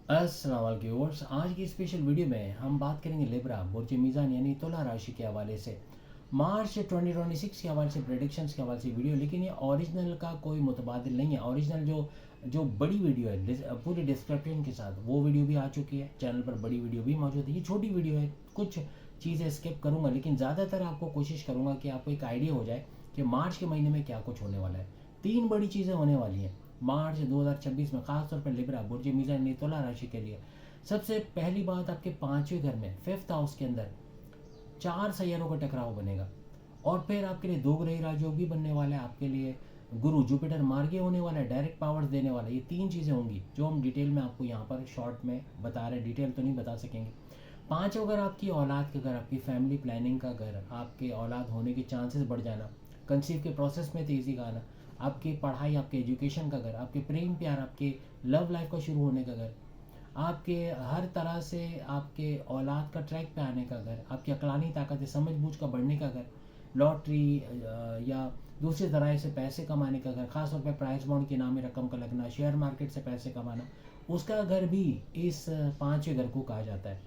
अस्सलाम वालेकुम व्यूअर्स। आज की स्पेशल वीडियो में हम बात करेंगे लिब्रा बुर्ज मीज़ान यानी तुला राशि के हवाले से मार्च 2026 के हवाले से प्रेडिक्शंस के हवाले से वीडियो। लेकिन ये ओरिजिनल का कोई मुतबादिल नहीं है। ओरिजिनल जो जो बड़ी वीडियो है पूरी डिस्क्रिप्शन के साथ वो वीडियो भी आ चुकी है चैनल पर। बड़ी वीडियो भी मौजूद है। ये छोटी वीडियो है, कुछ चीज़ें स्किप करूँगा लेकिन ज़्यादातर आपको कोशिश करूँगा कि आपको एक आइडिया हो जाए कि मार्च के महीने में क्या कुछ होने वाला है। तीन बड़ी चीज़ें होने वाली हैं मार्च 2026 में, खासतौर पर लिब्रा बुर्ज मीज़ान यानी तुला राशि के लिए। सबसे पहली बात, आपके पांचवें घर में फिफ्थ हाउस के अंदर चार सैयारों का टकराव बनेगा। और फिर आपके लिए दो ग्रही राजयोग भी बनने वाला है। आपके लिए गुरु जुपिटर मार्गी होने वाला है, डायरेक्ट पावर्स देने वाला है। ये तीन चीज़ें होंगी जो हम डिटेल में आपको यहाँ पर शॉर्ट में बता रहे हैं। डिटेल तो नहीं बता सकेंगे। पाँच, अगर आपकी औलाद का घर, आपकी फैमिली प्लानिंग का घर, आपके औलाद होने के चांसेस बढ़ जाना, कंसीव के प्रोसेस में तेज़ी का आना, आपकी पढ़ाई, आपके एजुकेशन का घर, आपके प्रेम प्यार, आपके लव लाइफ का शुरू होने का घर, आपके हर तरह से आपके औलाद का ट्रैक पे आने का घर, आपकी अकलानी ताकत समझ बूझ का बढ़ने का घर, लॉटरी या दूसरे तरह से पैसे कमाने का घर, खासतौर पर प्राइस बॉन्ड के नाम में रकम का लगना, शेयर मार्केट से पैसे कमाना, उसका घर भी इस पांचवें घर को कहा जाता है।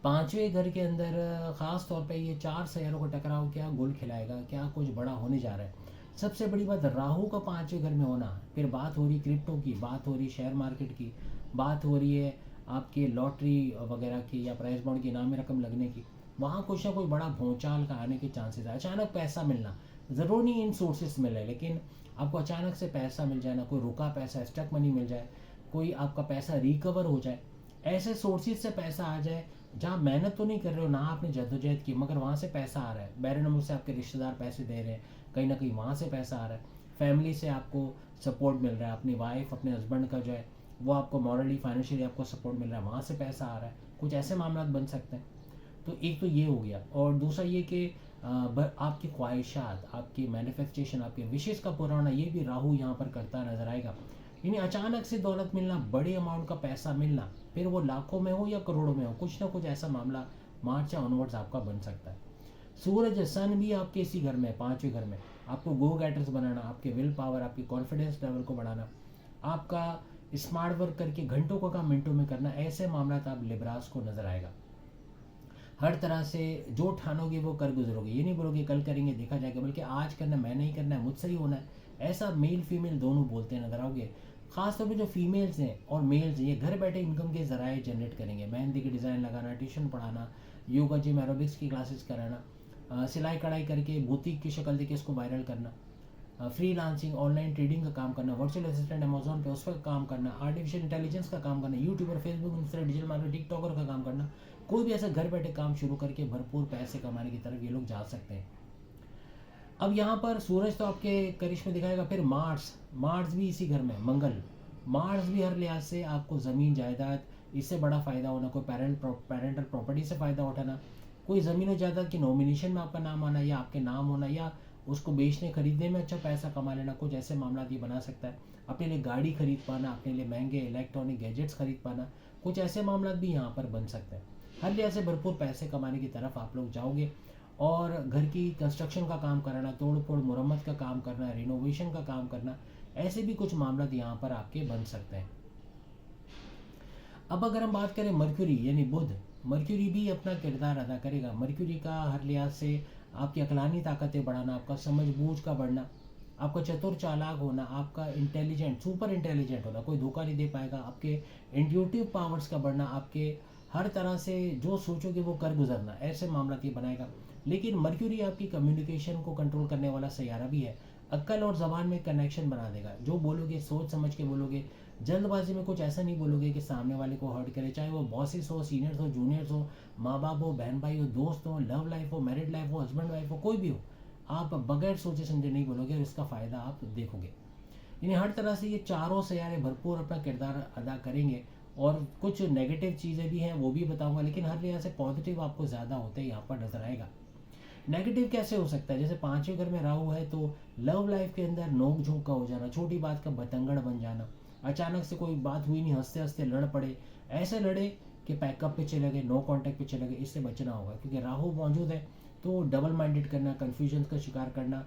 पांचवें घर के अंदर खास तौर पे ये चार सैयारों का टकराव क्या गोल खिलाएगा, क्या कुछ बड़ा होने जा रहा है। सबसे बड़ी बात, राहु का पांचवें घर में होना। फिर बात हो रही क्रिप्टो की, बात हो रही शेयर मार्केट की, बात हो रही है आपके लॉटरी वगैरह की या प्राइस बॉन्ड की इनामी रकम लगने की। वहाँ कुछ ना कुछ बड़ा भूचाल का आने के चांसेस है। अचानक पैसा मिलना, ज़रूर नहीं इन सोर्सेस मिले, लेकिन आपको अचानक से पैसा मिल जाए ना, कोई रुका पैसा, स्टक मनी मिल जाए, कोई आपका पैसा रिकवर हो जाए, ऐसे सोर्सेज से पैसा आ जाए जहाँ मेहनत तो नहीं कर रहे हो ना, आपने जद्दोजहद की, मगर वहाँ से पैसा आ रहा है। बैरन नंबर से आपके रिश्तेदार पैसे दे रहे हैं, कहीं ना कहीं वहाँ से पैसा आ रहा है। फैमिली से आपको सपोर्ट मिल रहा है, अपनी वाइफ अपने हस्बैंड का जो है वो आपको मॉरली फाइनेंशियली आपको सपोर्ट मिल रहा है, वहाँ से पैसा आ रहा है। कुछ ऐसे मामला बन सकते हैं। तो एक तो ये हो गया। और दूसरा ये कि आपकी ख्वाहिशात, आपकी मैनिफेस्टेशन, आपके विशेष का पूरा होना, ये भी राहु यहाँ पर करता नजर आएगा। यानी अचानक से दौलत मिलना, बड़े अमाउंट का पैसा मिलना, फिर वो लाखों में हो या करोड़ों में हो, कुछ ना कुछ ऐसा मामला मार्च या ऑनवर्ड्स आपका बन सकता है। सूरज सन भी आपके इसी घर में, पांचवें घर में, आपको गो गेटर्स बनाना, आपके विल पावर, आपकी कॉन्फिडेंस लेवल को बढ़ाना, आपका स्मार्ट वर्क करके घंटों का काम मिनटों में करना, ऐसे मामला आप लिब्रास को नजर आएगा। हर तरह से जो ठानोगे वो कर गुजरोगे। ये नहीं बोलोगे कल करेंगे देखा जाएगा, बल्कि आज करना, मैंने ही करना है, मुझसे ही होना है। ऐसा मेल फीमेल दोनों बोलते हैं, नजर आओगे। खासतौर पे जो फीमेल्स हैं और मेल्स हैं, ये घर बैठे इनकम के जराए जनरेट करेंगे। मेहंदी की डिज़ाइन लगाना, ट्यूशन पढ़ाना, योगा जिम एरोबिक्स की क्लासेस कराना, सिलाई कढ़ाई करके बुटीक की शक्ल देके इसको वायरल करना, फ्रीलांसिंग, ऑनलाइन ट्रेडिंग का काम करना, वर्चुअल असिस्टेंट अमेजोन पे उस पर काम करना, आर्टिफिशियल इंटेलिजेंस का काम करना, YouTuber, Facebook, Insta, digital market, TikToker का काम करना, कोई भी ऐसा घर बैठे काम शुरू करके भरपूर पैसे कमाने की तरफ ये लोग जा सकते हैं। अब यहाँ पर सूरज तो आपके करिश्मे दिखाएगा। फिर मार्स, मार्स भी इसी घर में, मंगल, मार्स भी हर लिहाज से आपको ज़मीन जायदाद, इससे बड़ा फ़ायदा होना, कोई पेरेंटल प्रॉपर्टी से फ़ायदा उठाना, कोई ज़मीन और जायदाद की नॉमिनेशन में आपका नाम आना या आपके नाम होना, या उसको बेचने खरीदने में अच्छा पैसा कमा लेना, कुछ ऐसे मामला ये बना सकता है। अपने लिए गाड़ी खरीद पाना, अपने लिए महंगे इलेक्ट्रॉनिक गैजेट्स खरीद पाना, कुछ ऐसे मामला भी यहाँ पर बन सकते हैं। हर लिहाज से भरपूर पैसे कमाने की तरफ आप लोग जाओगे। और घर की कंस्ट्रक्शन का काम कराना, तोड़ फोड़ मुरम्मत का काम करना, रिनोवेशन का काम करना, ऐसे भी कुछ मामला यहाँ पर आपके बन सकते हैं। अब अगर हम बात करें मर्क्यूरी यानी बुध, मर्क्यूरी भी अपना किरदार अदा करेगा। मर्क्यूरी का हर लिहाज से आपकी अकलानी ताकतें बढ़ाना, आपका समझ बूझ का बढ़ना, आपका चतुर चालाक होना, आपका इंटेलिजेंट, सुपर इंटेलिजेंट होना, कोई धोखा नहीं दे पाएगा, आपके इंट्यूटिव पावर्स का बढ़ना, आपके हर तरह से जो सोचोगे वो कर गुजरना, ऐसे मामला ये बनाएगा। लेकिन मर्क्यूरी आपकी कम्युनिकेशन को कंट्रोल करने वाला सैयारा भी है। अक्ल और जबान में कनेक्शन बना देगा। जो बोलोगे सोच समझ के बोलोगे, जल्दबाजी में कुछ ऐसा नहीं बोलोगे कि सामने वाले को हर्ट करे, चाहे वो बॉसेस हो, सीनियर्स हो, जूनियर्स हो, माँ बाप हो, बहन भाई हो, दोस्त हो, लव लाइफ हो, मैरिड लाइफ हो, हस्बैंड वाइफ हो, कोई भी हो, आप बगैर सोचे समझे नहीं बोलोगे और इसका फ़ायदा आप देखोगे। यानी हर तरह से ये चारों सैयारे भरपूर अपना किरदार अदा करेंगे। और कुछ नेगेटिव चीज़ें भी हैं वो भी बताऊंगा, लेकिन हर लिहाज से पॉजिटिव आपको ज़्यादा होते यहाँ पर नजर आएगा। नेगेटिव कैसे हो सकता है? जैसे पांचवें घर में राहु है तो लव लाइफ के अंदर नोक झोंक का हो जाना, छोटी बात का बतंगड़ बन जाना, अचानक से कोई बात हुई नहीं, हंसते हंसते लड़ पड़े, ऐसे लड़े कि पैकअप पे चले गए, नो कांटेक्ट पे चले गए, इससे बचना होगा। क्योंकि राहु मौजूद है तो डबल माइंडेड करना, कन्फ्यूजन का शिकार करना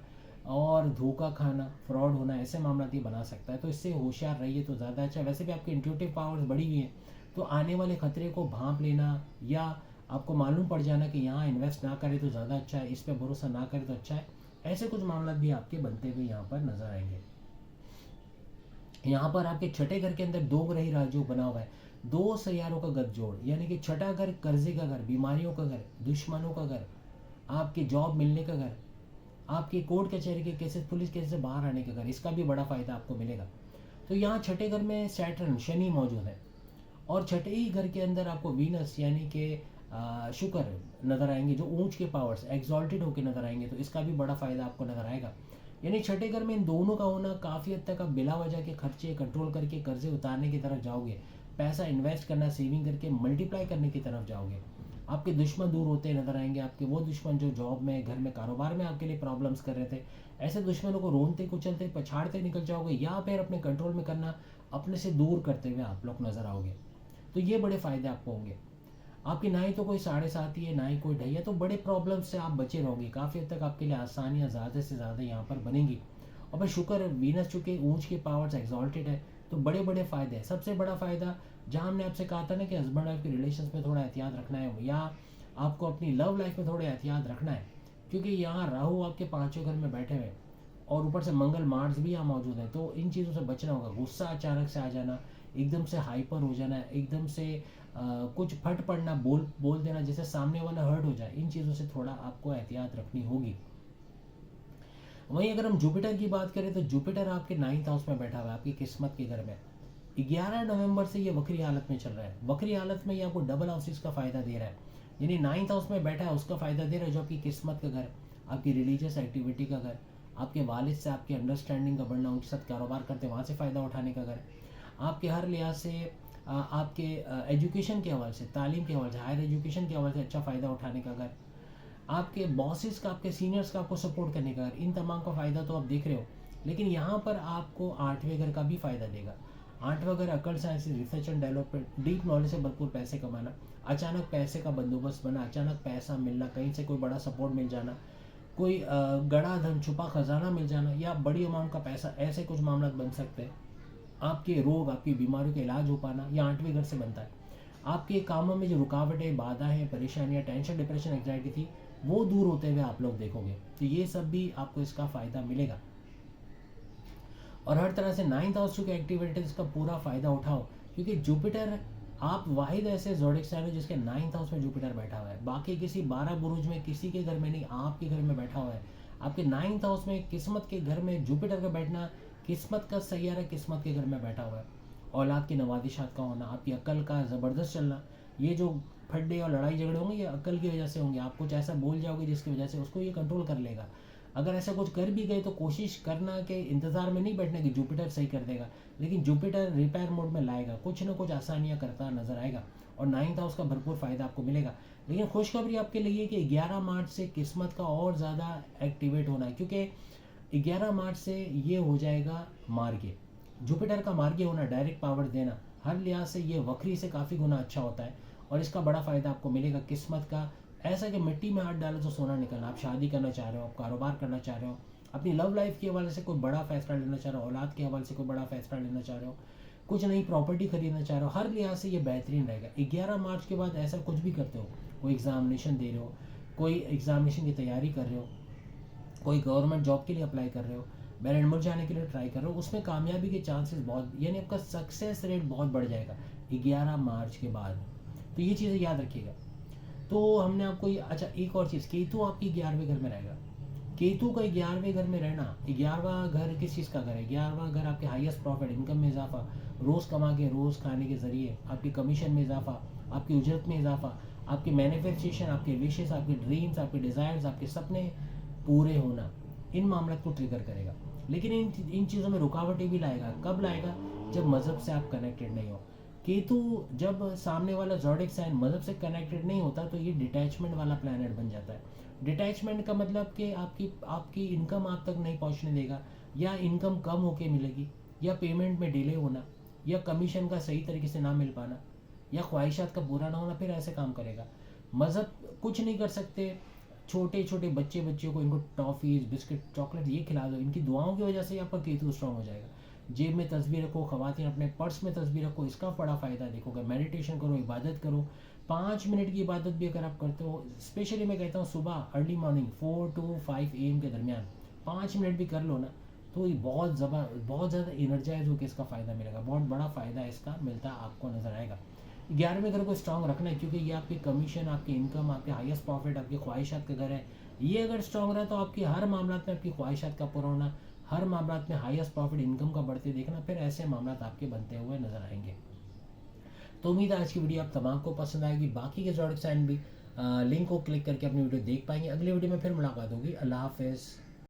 और धोखा खाना, फ्रॉड होना, ऐसे मामला ये बना सकता है। तो इससे होशियार रहिए तो ज़्यादा अच्छा। वैसे भी आपकी इंट्यूटिव पावर्स बढ़ी हुई हैं, तो आने वाले खतरे को भांप लेना या आपको मालूम पड़ जाना कि यहाँ इन्वेस्ट ना करें तो ज़्यादा अच्छा है, इस पर भरोसा ना करें तो अच्छा है, ऐसे कुछ मामला भी आपके बनते हुए यहाँ पर नजर आएंगे। यहाँ पर आपके छठे घर के अंदर दो ग्रही राजयोग बना हुआ है, दो सैयारों का गठजोड़, यानी कि छठा घर कर्जे का घर, बीमारियों का घर, दुश्मनों का घर, आपके जॉब मिलने का घर, आपके कोर्ट कचहरी के केसेस, पुलिस केस से बाहर आने का घर, इसका भी बड़ा फायदा आपको मिलेगा। तो यहाँ छठे घर में सैटर्न शनि मौजूद है, और छठे ही घर के अंदर आपको वीनस यानी कि शुक्र नजर आएंगे, जो ऊंच के पावर्स एग्जॉल्टेड होकर नजर आएंगे, तो इसका भी बड़ा फायदा आपको नजर आएगा। यानी छठे घर में इन दोनों का होना काफ़ी हद तक आप बिला वजह के खर्चे कंट्रोल करके कर्जे उतारने की तरफ जाओगे, पैसा इन्वेस्ट करना, सेविंग करके मल्टीप्लाई करने की तरफ जाओगे। आपके दुश्मन दूर होते नजर आएंगे, आपके वो दुश्मन जो जॉब में, घर में, कारोबार में आपके लिए प्रॉब्लम्स कर रहे थे, ऐसे दुश्मनों को रोनते कुचलते पछाड़ते निकल जाओगे, या फिर अपने कंट्रोल में करना, अपने से दूर करते हुए आप लोग नजर आओगे। तो ये बड़े फायदे आपको होंगे। आपकी ना ही तो कोई साढ़े साथी है, ना ही कोई ढैया, तो बड़े प्रॉब्लम से आप बचे रहोगे। काफ़ी हद तक आपके लिए आसानियाँ ज़्यादा से ज़्यादा यहाँ पर बनेंगी। और भाई शुक्र वीनस चूंकि ऊंच के पावर्स एग्जॉल्टेड है, तो बड़े बड़े फायदे हैं। सबसे बड़ा फायदा, जहाँ हमने आपसे कहा था ना कि हस्बैंड वाइफ के रिलेशन में थोड़ा एहतियात रखना है, या आपको अपनी लव लाइफ में थोड़ा एहतियात रखना है, क्योंकि यहाँ राहु आपके पाँचवें घर में बैठे हुए, और ऊपर से मंगल मार्स भी यहाँ मौजूद है, तो इन चीज़ों से बचना होगा। गुस्सा अचानक से आ जाना, एकदम से हाइपर हो जाना, एकदम से कुछ फट पड़ना, बोल बोल देना जिससे सामने वाला हर्ट हो जाए, इन चीज़ों से थोड़ा आपको एहतियात रखनी होगी। वहीं अगर हम जुपिटर की बात करें, तो जुपिटर आपके 9th हाउस में बैठा हुआ है, आपकी किस्मत के घर में। 11 नवंबर से ये वक्री हालत में चल रहा है। वक्री हालत में ये आपको डबल हाउसेस का फायदा दे रहा है, यानी 9th हाउस में बैठा है, उसका फायदा दे रहा है, जो आपकी किस्मत का घर, आपकी रिलीजियस एक्टिविटी का घर, आपके वालिद से आपकी अंडरस्टैंडिंग का बढ़ना, उनके साथ कारोबार करते वहाँ से फ़ायदा उठाने का घर, आपके हर लिहाज से आपके एजुकेशन के हवाले से, तालीम के हवाले से, हायर एजुकेशन के हवाले से अच्छा फ़ायदा उठाने का घर, आपके बॉसेस का, आपके सीनियर्स का आपको सपोर्ट करने का घर, इन तमाम का फ़ायदा तो आप देख रहे हो। लेकिन यहाँ पर आपको आठवें घर का भी फ़ायदा देगा। आठवां घर अकल, science, research and development, deep knowledge से भरपूर पैसे कमाना, अचानक पैसे का बंदोबस्त बना, अचानक पैसा मिलना, कहीं से कोई बड़ा सपोर्ट मिल जाना, कोई गड़ा धन, छुपा खजाना मिल जाना, या बड़ी अमाउंट का पैसा, ऐसे कुछ मामला बन सकते हैं। आपके रोग, आपकी बीमारियों का इलाज हो पाना, यह आठवें घर से बनता है। आपके कामों में जो रुकावटें, बाधाएं, परेशानियां, टेंशन, डिप्रेशन, एंग्जाइटी थी, वो दूर होते हुए आप लोग देखोगे। तो ये सब भी आपको इसका फ़ायदा मिलेगा। और हर तरह से 9th हाउस के एक्टिविटीज़ का पूरा फ़ायदा उठाओ, क्योंकि जुपिटर, आप वाहिद ऐसे ज़ोडिक साइन हो जिसके 9th हाउस में जुपिटर बैठा हुआ है। बाकी किसी 12 बुरुज में किसी के घर में नहीं, आपके घर में बैठा हुआ है। आपके 9th हाउस में किस्मत के घर में जुपिटर का बैठना, किस्मत का सैयारा किस्मत के घर में बैठा हुआ है। औलाद की नवादिशात का होना, आपकी अकल का ज़बरदस्त चलना, ये जो फड्डे और लड़ाई झगड़े होंगे ये अकल की वजह से होंगे। आप कुछ ऐसा बोल जाओगे जिसकी वजह से उसको ये कंट्रोल कर लेगा। अगर ऐसा कुछ कर भी गए तो कोशिश करना कि इंतज़ार में नहीं बैठने की जुपिटर सही कर देगा, लेकिन जुपिटर रिपेयर मोड में लाएगा, कुछ ना कुछ आसानियाँ करता नजर आएगा, और 9th हाउस का भरपूर फ़ायदा आपको मिलेगा। लेकिन खुशखबरी आपके लिए कि 11 मार्च से किस्मत का और ज़्यादा एक्टिवेट होना है, क्योंकि 11 मार्च से ये हो जाएगा मार्गी। जुपिटर का मार्गी होना, डायरेक्ट पावर देना, हर लिहाज से ये वक्री से काफ़ी गुना अच्छा होता है, और इसका बड़ा फ़ायदा आपको मिलेगा किस्मत का। ऐसा कि मिट्टी में हाथ डालो तो सोना निकलना। आप शादी करना चाह रहे हो, आप कारोबार करना चाह रहे हो, अपनी लव लाइफ के हवाले से कोई बड़ा फैसला लेना चाह रहे हो, औलाद के हवाले से कोई बड़ा फैसला लेना चाह रहे हो, कुछ नई प्रॉपर्टी खरीदना चाह रहे हो, हर लिहाज से ये बेहतरीन रहेगा। 11 मार्च के बाद ऐसा कुछ भी करते हो, कोई एग्ज़ामिनेशन दे रहे हो, कोई एग्ज़ामिनेशन की तैयारी कर रहे हो, कोई गवर्नमेंट जॉब के लिए अप्लाई कर रहे हो, बैरिस्टर जाने के लिए ट्राई कर रहे हो, उसमें कामयाबी के चांसेस बहुत, यानी आपका सक्सेस रेट बहुत बढ़ जाएगा 11 मार्च के बाद। तो ये चीज़ें याद रखिएगा। तो हमने आपको ये, अच्छा एक और चीज़, केतु आपकी 11वें घर में रहेगा। केतु का 11वें घर में रहना, 11वां घर किस चीज़ का घर है? 11वां घर आपके हाईएस्ट प्रॉफिट, इनकम में इजाफा, रोज़ कमा के रोज़ खाने के ज़रिए, आपकी कमीशन में इजाफा, आपकी उजरत में इजाफा, आपकी मैनिफेस्टेशन, आपके विशेष, आपके ड्रीम्स, आपके डिज़ायर्स, आपके सपने पूरे होना, इन मामलों को ट्रिगर करेगा। लेकिन इन चीज़ों में रुकावटें भी लाएगा। कब लाएगा? जब मज़हब से आप कनेक्टेड नहीं हो। केतु जब सामने वाला ज़ोडिक साइन मज़हब से कनेक्टेड नहीं होता तो ये डिटैचमेंट वाला प्लैनेट बन जाता है। डिटैचमेंट का मतलब कि आपकी इनकम आप तक नहीं पहुंचने देगा, या इनकम कम होके मिलेगी, या पेमेंट में डिले होना, या कमीशन का सही तरीके से ना मिल पाना, या ख्वाहिशात का पूरा ना होना, फिर ऐसे काम करेगा। मज़हब कुछ नहीं कर सकते, छोटे छोटे बच्चों को इनको टॉफ़ीज़, बिस्किट, चॉकलेट ये खिला दो। इनकी दुआओं की वजह से ही आपका केतु स्ट्रांग हो जाएगा। जेब में तस्वीर रखो, ख़वातीन अपने पर्स में तस्वीर रखो, इसका बड़ा फ़ायदा देखोगे। मेडिटेशन करो, इबादत करो। 5 मिनट की इबादत भी अगर आप करते हो, स्पेशली मैं कहता हूँ सुबह अर्ली मॉर्निंग 4 to 5 AM के दरमियान 5 मिनट भी कर लो ना, तो ये बहुत ज़्यादा एनर्जाइज होकर इसका फ़ायदा मिलेगा। बहुत बड़ा फ़ायदा इसका मिलता आपको नज़र आएगा। 11वें घर को स्ट्रांग रखना है, क्योंकि ये आपकी कमीशन, आपकी इनकम, आपके हाईएस्ट प्रॉफिट, आपकी ख्वाहिशात का घर है। ये अगर स्ट्रांग रहा तो आपकी हर मामला में आपकी ख्वाहिशात का पूरा होना, हर मामला में हाईएस्ट प्रॉफिट, इनकम का बढ़ते देखना, फिर ऐसे मामला आपके बनते हुए नजर आएंगे। तो उम्मीद है आज की वीडियो आप तमाम को पसंद आएगी। बाकी के ज़ोडिक साइन भी लिंक को क्लिक करके अपनी वीडियो देख पाएंगे। अगली वीडियो में फिर मुलाकात होगी। अल्लाह हाफिज़।